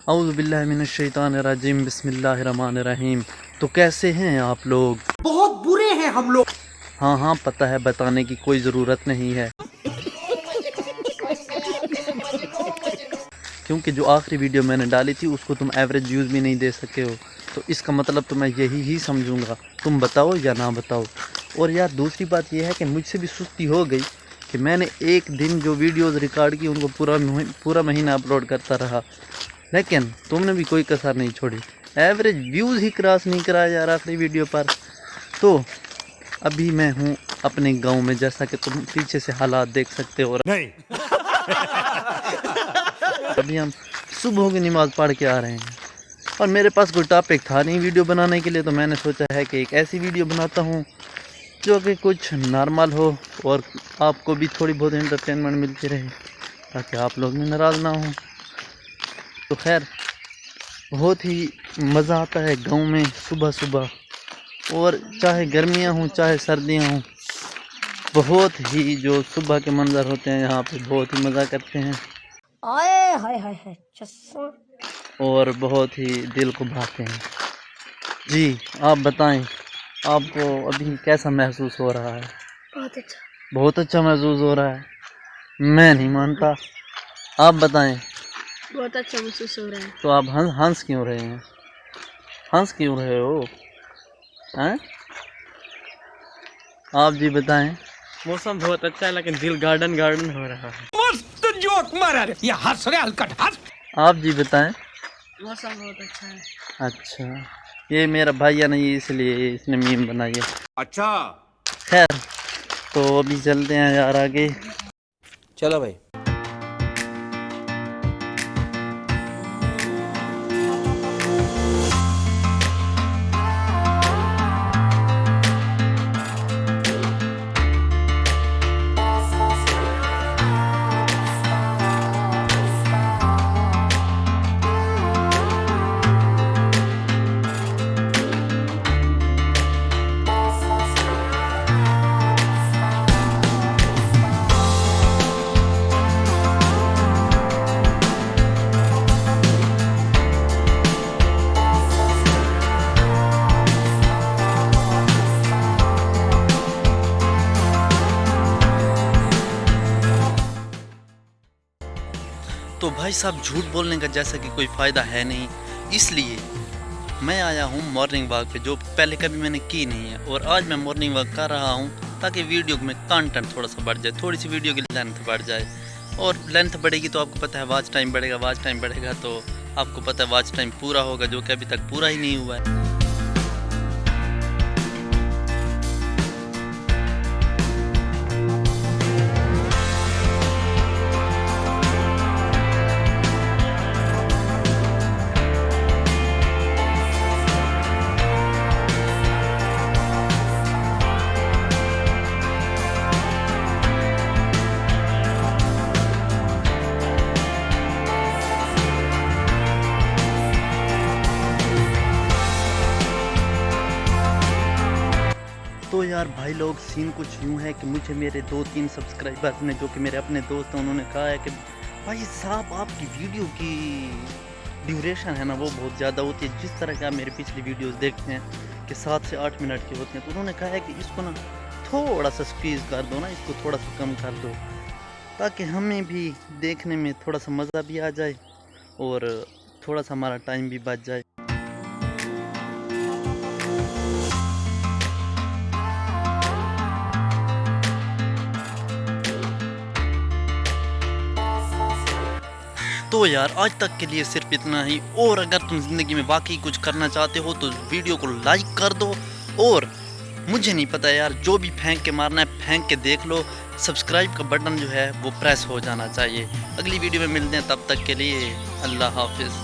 औज़ु बिल्लाहि मिनश शैतानिर रजीम बिस्मिल्लाहिर्रहमानिर रहीम। तो कैसे हैं आप लोग? बहुत बुरे हैं हम लोग। हाँ हाँ पता है, बताने की कोई ज़रूरत नहीं है, क्योंकि जो आखिरी वीडियो मैंने डाली थी उसको तुम एवरेज व्यूज़ भी नहीं दे सके हो। तो इसका मतलब तो मैं यही ही समझूंगा, तुम बताओ या ना बताओ। और यार दूसरी बात यह है कि मुझसे भी सुस्ती हो गई कि मैंने एक दिन जो वीडियोज़ रिकॉर्ड की उनको पूरा महीना अपलोड करता रहा, लेकिन तुमने भी कोई कसर नहीं छोड़ी। एवरेज व्यूज़ ही क्रॉस नहीं करा यार आखिरी वीडियो पर। तो अभी मैं हूँ अपने गांव में, जैसा कि तुम पीछे से हालात देख सकते हो। नहीं। अभी हम सुबह की नमाज़ पढ़ के आ रहे हैं और मेरे पास कोई टॉपिक था नहीं वीडियो बनाने के लिए, तो मैंने सोचा है कि एक ऐसी वीडियो बनाता हूँ जो कि कुछ नॉर्मल हो और आपको भी थोड़ी बहुत एंटरटेनमेंट मिलती रहे, ताकि आप लोग भी नाराज़ ना हो। तो खैर, बहुत ही मज़ा आता है गांव में सुबह सुबह, और चाहे गर्मियां हों चाहे सर्दियां हों, बहुत ही जो सुबह के मंजर होते हैं यहाँ पे बहुत ही मज़ा करते हैं आए हाय हाय हाय चस्सा। और बहुत ही दिल को भाते हैं। जी आप बताएं, आपको अभी कैसा महसूस हो रहा है? बहुत अच्छा। बहुत अच्छा महसूस हो रहा है? मैं नहीं मानता, आप बताएं। बहुत अच्छा महसूस हो रहा है। तो आप हंस क्यों रहे हैं? हंस क्यों रहे हो हैं? आप जी बताएं। मौसम बहुत अच्छा है लेकिन दिल गार्डन गार्डन हो रहा है। मस्त जोक मारा रे, ये हंस रहे हलकट हंस। आप जी बताएं। मौसम बहुत अच्छा है। अच्छा, ये मेरा भैया नहीं इसलिए इसने मीम बनाई है। अच्छा खैर, तो अभी चलते हैं यार आगे। चलो भाई। तो भाई साहब, झूठ बोलने का जैसा कि कोई फ़ायदा है नहीं, इसलिए मैं आया हूँ मॉर्निंग वॉक पे, जो पहले कभी मैंने की नहीं है। और आज मैं मॉर्निंग वॉक कर रहा हूँ ताकि वीडियो में कंटेंट थोड़ा सा बढ़ जाए, थोड़ी सी वीडियो की लेंथ बढ़ जाए। और लेंथ बढ़ेगी तो आपको पता है वॉच टाइम बढ़ेगा, वॉच टाइम बढ़ेगा तो आपको पता है वॉच टाइम पूरा होगा, जो कि अभी तक पूरा ही नहीं हुआ है। तो यार भाई लोग, सीन कुछ यूँ है कि मुझे मेरे 2-3 सब्सक्राइबर्स ने, जो कि मेरे अपने दोस्त हैं, उन्होंने कहा है कि भाई साहब आपकी वीडियो की ड्यूरेशन है ना वो बहुत ज़्यादा होती है। जिस तरह के आप मेरी पिछली वीडियोस देखते हैं कि 7 से 8 मिनट की होती हैं, तो उन्होंने कहा है कि इसको ना थोड़ा सा स्क्वीज़ कर दो ना, इसको थोड़ा सा कम कर दो, ताकि हमें भी देखने में थोड़ा सा मज़ा भी आ जाए और थोड़ा सा हमारा टाइम भी बच जाए। तो यार आज तक के लिए सिर्फ इतना ही, और अगर तुम ज़िंदगी में वाकई कुछ करना चाहते हो तो वीडियो को लाइक कर दो, और मुझे नहीं पता यार, जो भी फेंक के मारना है फेंक के देख लो। सब्सक्राइब का बटन जो है वो प्रेस हो जाना चाहिए। अगली वीडियो में मिलते हैं, तब तक के लिए अल्लाह हाफिज़।